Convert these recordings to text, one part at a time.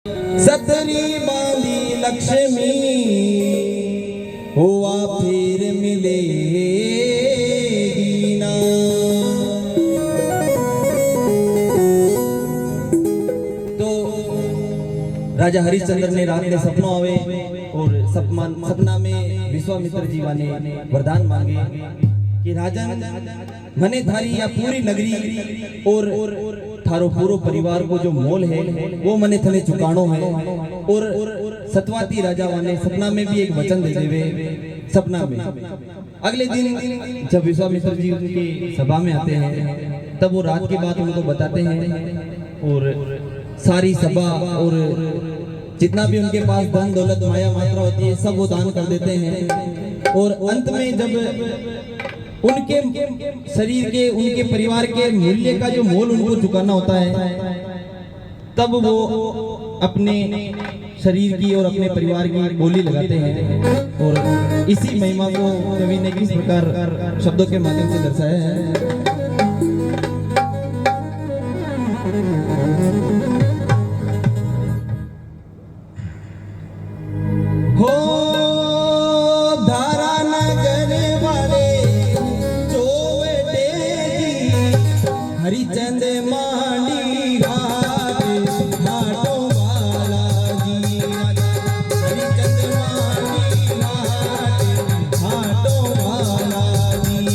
सतरी बांधी लक्ष्मी हुआ फिर मिलेगी ना। तो राजा हरिश्चंद्र ने रात में सपनों आवे और सपना में विश्वामित्र जी ने वरदान मांगे कि राजन मने थारी या पूरी नगरी और थारो पूरो परिवार को जो मोल है वो मने थने चुकानो है। और सतवाती राजा ने सपना में भी एक वचन दे देवे। सपना में अगले दिन जब विश्वामित्र जी उनकी सभा में आते हैं तब वो रात की बात उनको बताते हैं और सारी सभा और जितना भी उनके पास धन दौलत माया मात्रा होती है सब वो दान कर देते हैं। और अंत में जब उनके शरीर के उनके परिवार के मूल्य का जो मोल उनको चुकाना होता है तब वो अपने शरीर की और अपने परिवार की बोली लगाते हैं। और इसी महिमा को कवि ने किस प्रकार शब्दों के माध्यम से दर्शाया है। हो धारा नगर वाले हरिचंद मांडी घाट घाटों वाला जी। हरिचंद मांडी घाट घाटों वाला जी।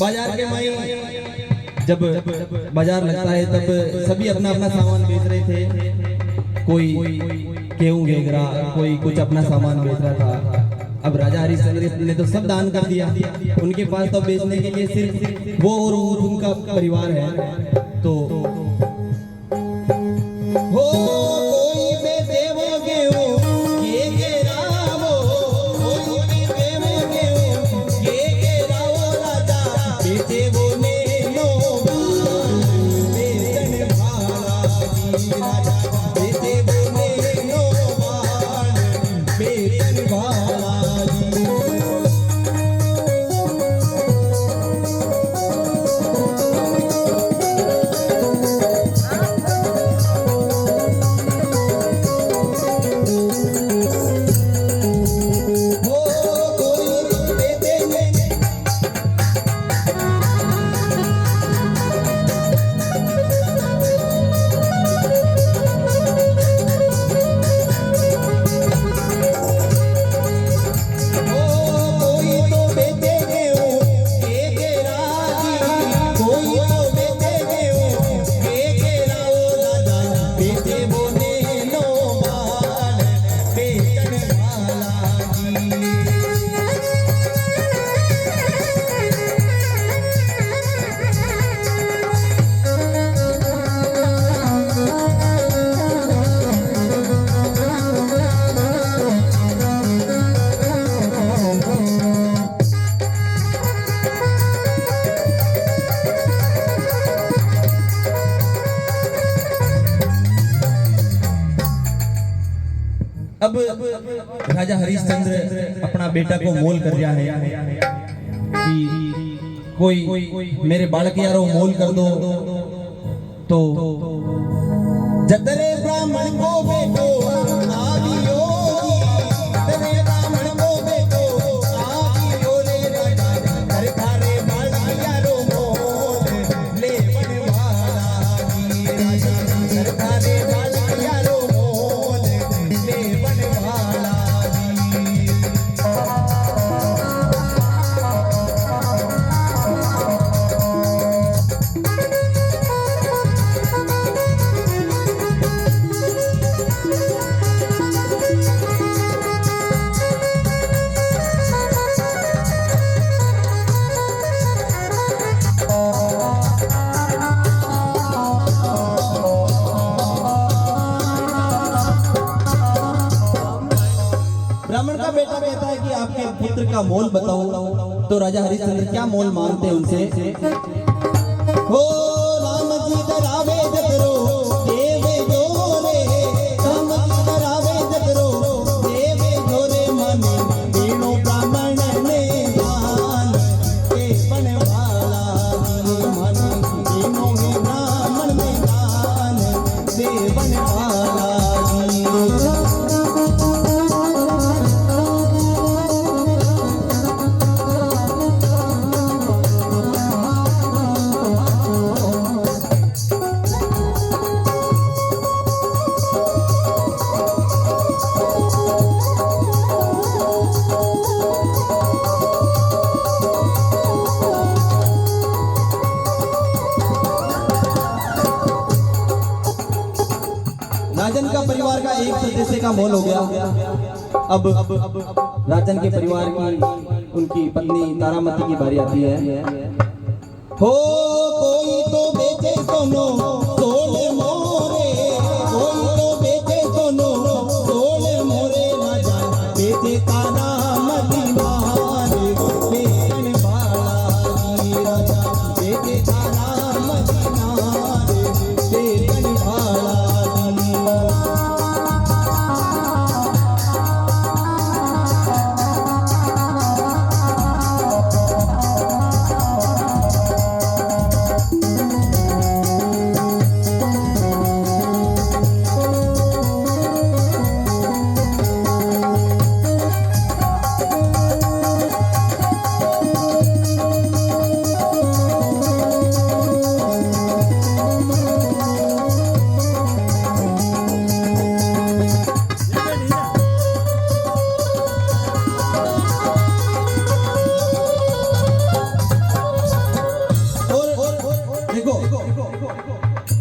बाजार के माई जब बाजार लगता है तब सभी अपना अपना सामान बेच रहे थे। कोई गेहूं बेच रहा, कोई कुछ अपना सामान बेच रहा था। अब राजा हरिश्चंद्र ने तो सब दान कर दिया। उनके पास तो बेचने के लिए सिर्फ वो और उनका परिवार है। तो हो अब राजा हरिश्चंद्र अपना बेटा को मोल कर रहा है कि कोई मेरे बालक यारो मोल कर दो। तो जतरे ब्राह्मण को बेटो आवियो, जतरे ब्राह्मण को बेटो आवियो रे राजा कर थारे बालक यारो मोल ले बनवाला जी। राजा कर थारे बालक यारो मोल ले बनवाला जी। ब्राह्मण का बेटा कहता है कि आपके पुत्र का मोल बताओ। तो राजा हरिश्चंद्र क्या मोल मांगते हैं उनसे? हो राम जी डरावे जगरो देवे जोरे, राम जी डरावे जगरो देवे जोरे, माने तीनों ब्राह्मण ने दान के बनवाला, माने तीनों ब्राह्मण ने दान के बनवाला। राजन का परिवार का एक सदस्य का मोल हो गया। अब राजन के परिवार की उनकी पत्नी तारामती की बारी आती है। हो कोई तो बेचे सोनो सोले मोरे, कोई तो बेचे सोनो सोले मोरे, राजा बेचे तारामती मारे बेचन वाला, राजा बेचे तारामती मारे बेचन वाला।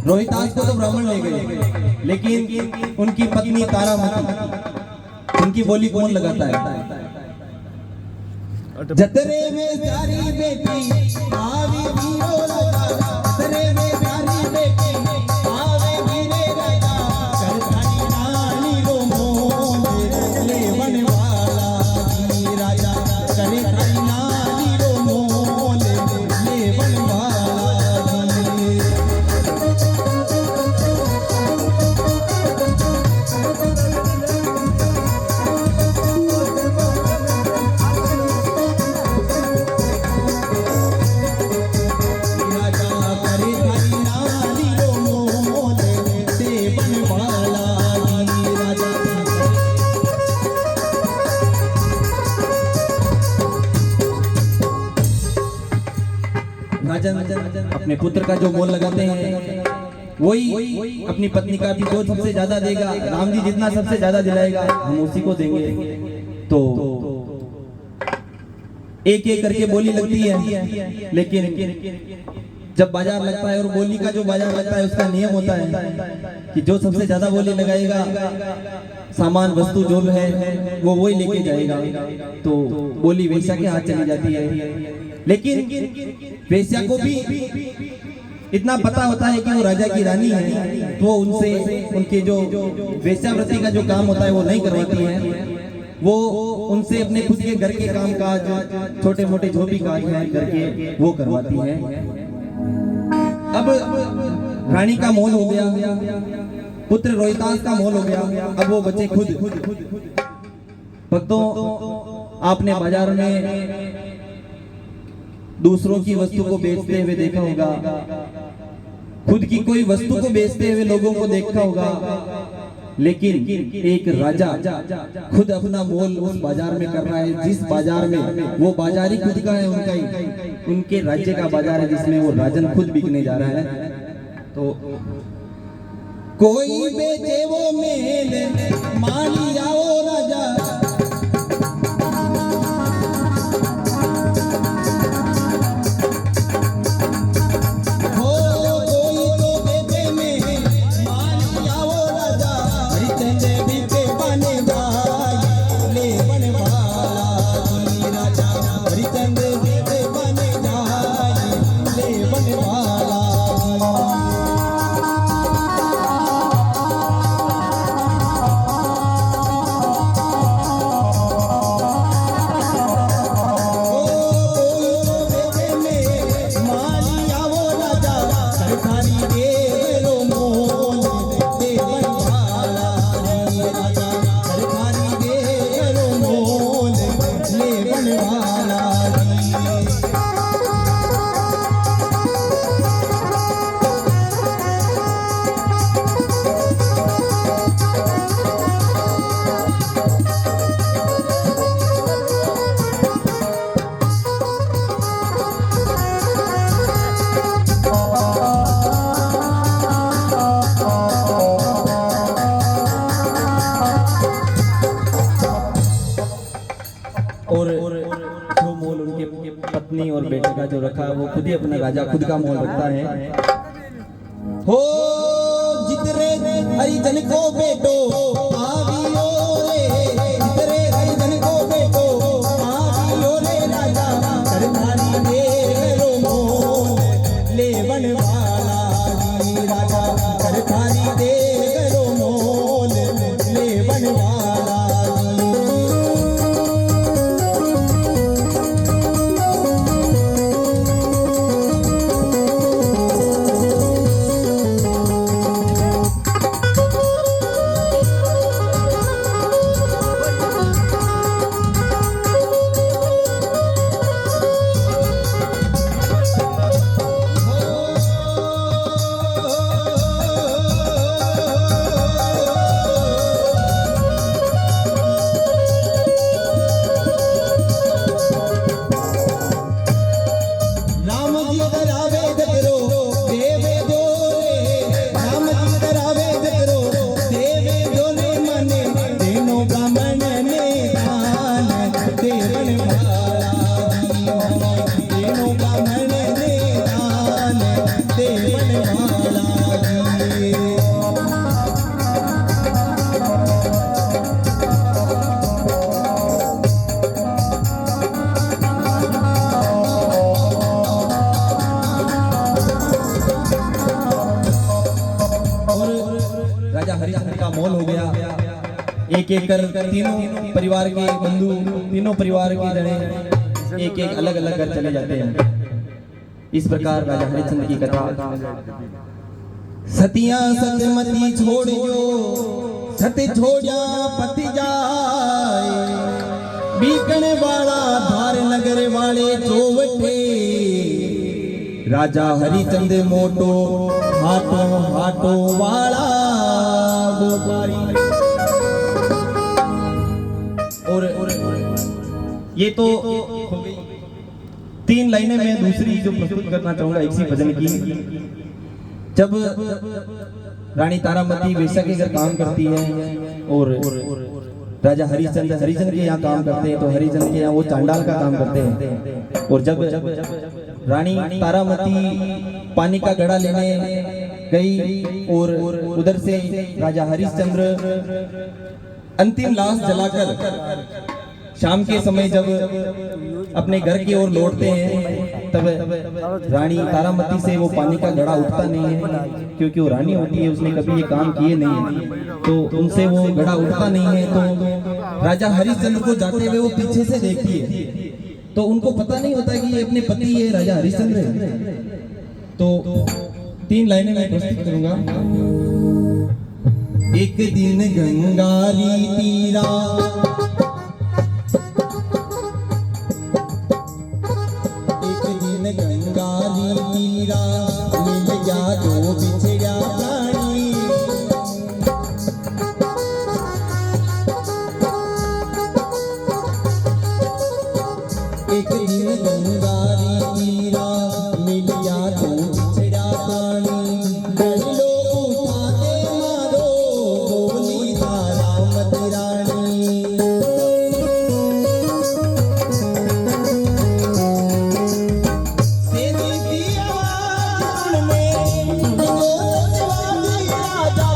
रोहितास को तो ब्राह्मण ले गए, लेकिन उनकी पत्नी तारामती, उनकी बोली कौन लगाता है? जतरे में सारी बेटी आवी वीरो लगा, जतरे में सारी बेटी आवे वीरे लगा, करतानी नानी रो मोल ले बनवाला, राजा करतानी नानी रो मोल ले बनवाला। राजन अपने पुत्र का जो मोल लगाते हैं वही अपनी पत्नी का भी, जो सबसे ज्यादा देगा, राम जी जितना सबसे ज्यादा दिलाएगा हम उसी को देंगे। तो एक एक करके बोली लगती है, लेकिन जब बाजार लगता है और बोली का जो बाजार लगता है उसका नियम होता है कि जो सबसे ज्यादा बोली लगाएगा, सामान वस्तु जो भी है वो वही लेके जाएगा। तो बोली वेश्या के हाथ चली जाती है, लेकिन वेश्या को भी इतना पता होता है कि वो राजा की रानी है, तो वो उनसे उनके जो वेश्यावृत्ति का जो काम होता है वो नहीं करवाती है। वो उनसे अपने खुद के घर के काम काज, छोटे मोटे जो भी काज है करके वो करवाती है। अब रानी का मोल हो गया, पुत्र रोहितास का मोल हो गया, अब वो बचे खुद। भक्तों, आपने बाजार में दूसरों की वस्तु को बेचते हुए देखा होगा, खुद की कोई वस्तु को बेचते हुए लोगों को देखा होगा, लेकिन एक राजा खुद अपना मोल उस बाजार में कर रहा है जिस बाजार में वो बाजारी खुद का है, उनका ही, उनके राज्य का बाजार है जिसमें वो राजन खुद बिकने जा रहा है। तो कोई बेचे वो मेल माली जाओ राजा, और जो मोल उनके पत्नी और बेटे का जो रखा वो खुद ही अपना राजा खुद का मोल रखता है। हो जितरे हरिजन को बेटो आवियो रे, जितरे हरिजन को बेटो आवियो रे, राजा सरदारी दे रो मोल लेवन वाला जी, राजा सरदारी दे रो मोल लेवन वाला जी। राजा हरिश्चंद्र का मौल हो गया। एक एक कर तीनों परिवार के बंधु, तीनों परिवार के जने एक एक अलग अलग घर चले जाते हैं। इस प्रकार राजा हरिश्चंद्र की कथा। सतिया सतमती छोड़ियो, सत छोड़िया पति जाए, बीकण वाला धार नगर वाले चौवटे, राजा हरिश्चंद्र मोटो हाटो हाटो वाला गोपारी। और ये तो तीन लाइनें मैं दूसरी जो प्रस्तुत करना चाहूंगा इसी भजन की। जब रानी तारामती वेश्या के घर काम करती है और राजा हरिश्चंद्र के यहाँ काम करते हैं, तो हरिश्चंद्र के यहाँ वो चांडाल का काम करते हैं। और जब रानी तारामती पानी का घड़ा लेने गई और उधर से राजा हरिश्चंद्र अंतिम लाश जलाकर शाम के समय जब अपने घर की ओर लौटते हैं, तब रानी तारामती से वो पानी का घड़ा उठता नहीं है, क्योंकि वो रानी होती है, उसने कभी ये काम किए नहीं, तो उनसे वो घड़ा उठता नहीं है। तो राजा हरिश्चंद्र को जाते हुए वो पीछे से देखती है, तो उनको पता नहीं होता कि ये अपने पति है राजा हरिश्चंद्र है। तो तीन लाइनें मैं प्रस्तुत करूंगा। एक दिन गंगारी तीरा, एक दिन गंगारी तीरा, मिल गया दो बिछड़ा प्राणी। एक दिन गंगारी तीरा, मिल गया दो बिछड़ा प्राणी। डंडो उठाते मारो बोली तारामती रानी। सेनी की आवाज में जो जवानी राजा,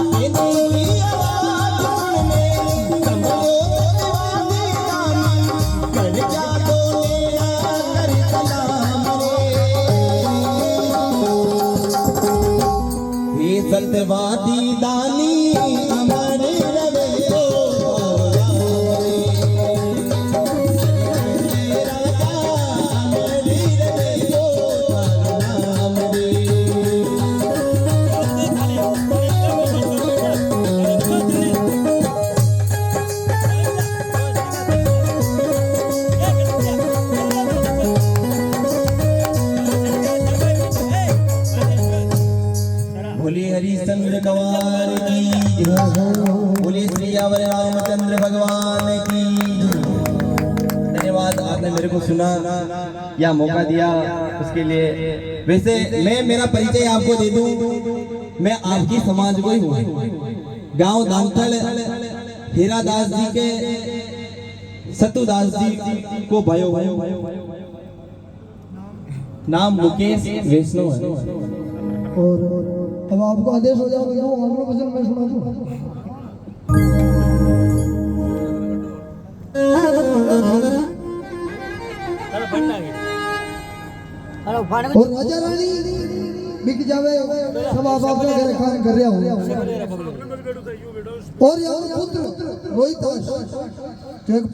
सेनी की आवाज में संभलो जवानी रानी। कर जा सत्यवादी दानी अमर रवे राजा, अमर रवे नाम रे। बोले हरिश्चंद्र गवार की, बोले श्री अवर रामचंद्र भगवान की। धन्यवाद, आपने मेरे को सुना या मौका दिया उसके लिए। वैसे मैं मेरा परिचय आपको दे दूं, मैं आपकी समाज को ही हूँ। गांव दामथल हीरादास जी के सतुदास जी को भयो नाम मुकेश वैष्णव है। और अब आपको आदेश हो जाओ अगला भजन मैं सुना दूं। और राजा रानी बिक जावे सब आप अपना घर खान कर रहे हो। और यहाँ पुत्र रोहित जो एक